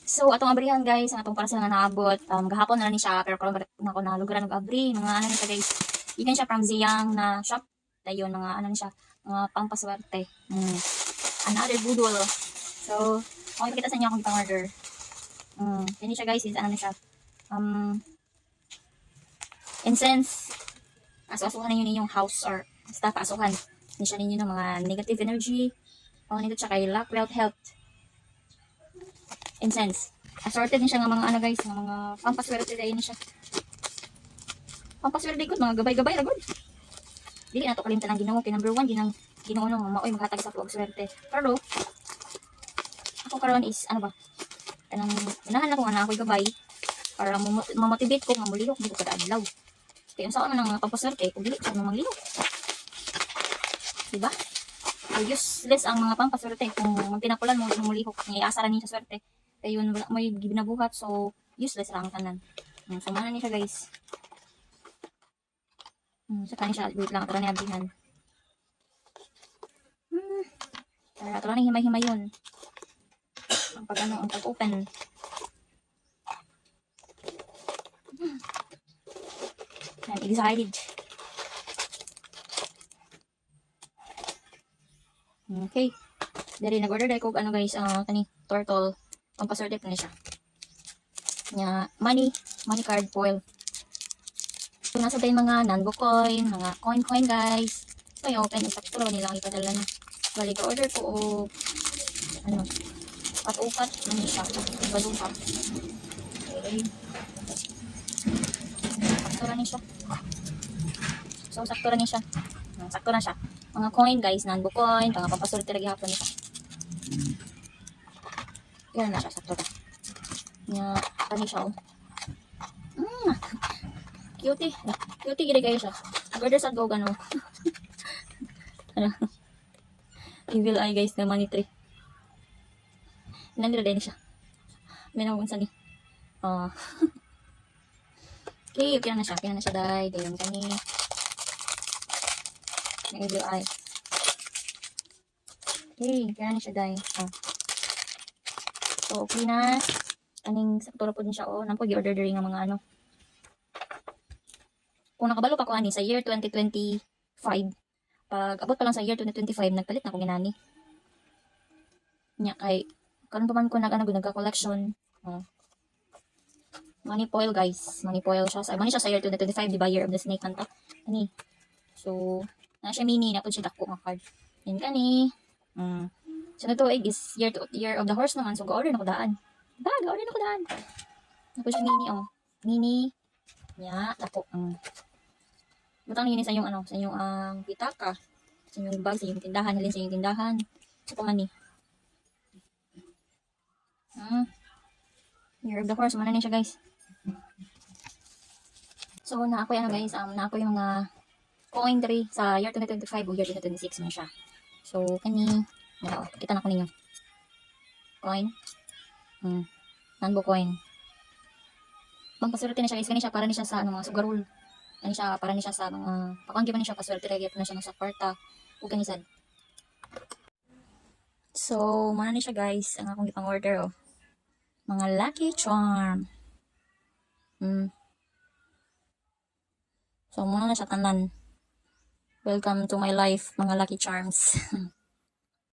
So, atong abrihan guys, ang atong para sa nga naabot. Gahapon na ni siya, pero karon na ako na lugar nag-abri. Mga ano ni siya guys. Ikan siya from Ziyang na shop. Dayon, mga ano ni siya, mga pampaswerte. Another budol. So, okay kita sa inyo akong itang order. Yan siya guys, is ano ni siya. Incense. Asuasuhan ninyo ninyong house or staff asuhan. Hindi siya ninyo ng mga negative energy. Nito siya kay luck, wealth, health. Incense. Assorted din siya ng mga ano guys, ng mga pampaswerte dahil ni siya. Pampaswerte ko, mga gabay-gabay ra gud. Dili na to kalimtan ang Ginoo kay number 1 ginang Ginoo no maoy maghatag sa tuog swerte. Pero ako karon is ano ba? Kanang unahan ako nga ako'y gabay para ma-motivate ko nga mulihok dito kada adlaw. Kaya unsa man ang mga pampaswerte kung dili sa mga manglihok. Diba? So, useless ang mga pampaswerte kung magtinapulan mo mulihok nga asa ra ni sa swerte. Kaya yun, wala may ginabuhat. So, useless lang ang tanan. So, mana ni siya, guys. Saka ni siya. Wait lang. Ito lang ni abrihan. Ito lang ni himay-himay yun. Ang pag-ano, ang pag-open. I'm excited. Okay. Dari nag-order dahil ko, ano guys, kani, turtle. Pampaswerte pa na siya. Money card foil. So, nasa tayo mga nanbo coin, mga coin guys. So, yung open, isakto lang nilang ipadala na. Bali ko order ko o ano, pat-upat na siya. Ibalupa. Okay. Sakto lang siya. So, sakto lang siya. Sakto na siya. Mga coin guys, nanbo coin, mga pampaswerte lagi hapon nito. Yan na siya, sakto na. Kani siya oh. Cutie. Cutie gila kayo siya. Order sa go ano. Ano? Evil eye guys na money tree. Nandito din siya. May naman sa ni. Okay, okay na siya. Okay na siya dahil. Dayon kani. May evil eye. Okay, okay na siya dahil. So, okay na. Aning sakto po din siya oh. Nampo gi-order rin ng mga ano. Kung nakabalo pa ko ani sa year 2025, pag abot pa lang sa year 2025, nagpalit na ko ginani. Nya kay karon pa man ko nagka-collection. Money foil guys, money foil siya. Money siya sa year 2025, di ba year of the snake man ta. Ani. So, na siya mini na pud siya dako nga card. Yan kani. So na to is year of the horse naman. So go-order na ko daan. Go-order na ko daan. Napud siya mini oh. Mini. Nya, dako. Butang yun sa inyong ano, sa inyong pitaka, sa inyong bag, sa inyong tindahan, halin sa inyong tindahan. So, kumani. Year of the horse, mana na siya guys. So, na ako yan guys, na ako yung mga coin 3 sa year 2025 o year 2026 na siya. So, kani, kita na ko ninyo. Coin. Nanbo coin. Pampaswerte na siya guys, kani siya para ni siya sa ano, mga sugarol. Ano siya, para ni siya sa mga, pakanggi pa ni siya paswerte, lagi na siya sa kwarta, o ganisan. So, mana ni siya guys, ang akong ipang order oh. Mga Lucky Charm. So, muna na siya tanan. Welcome to my life, mga Lucky Charms.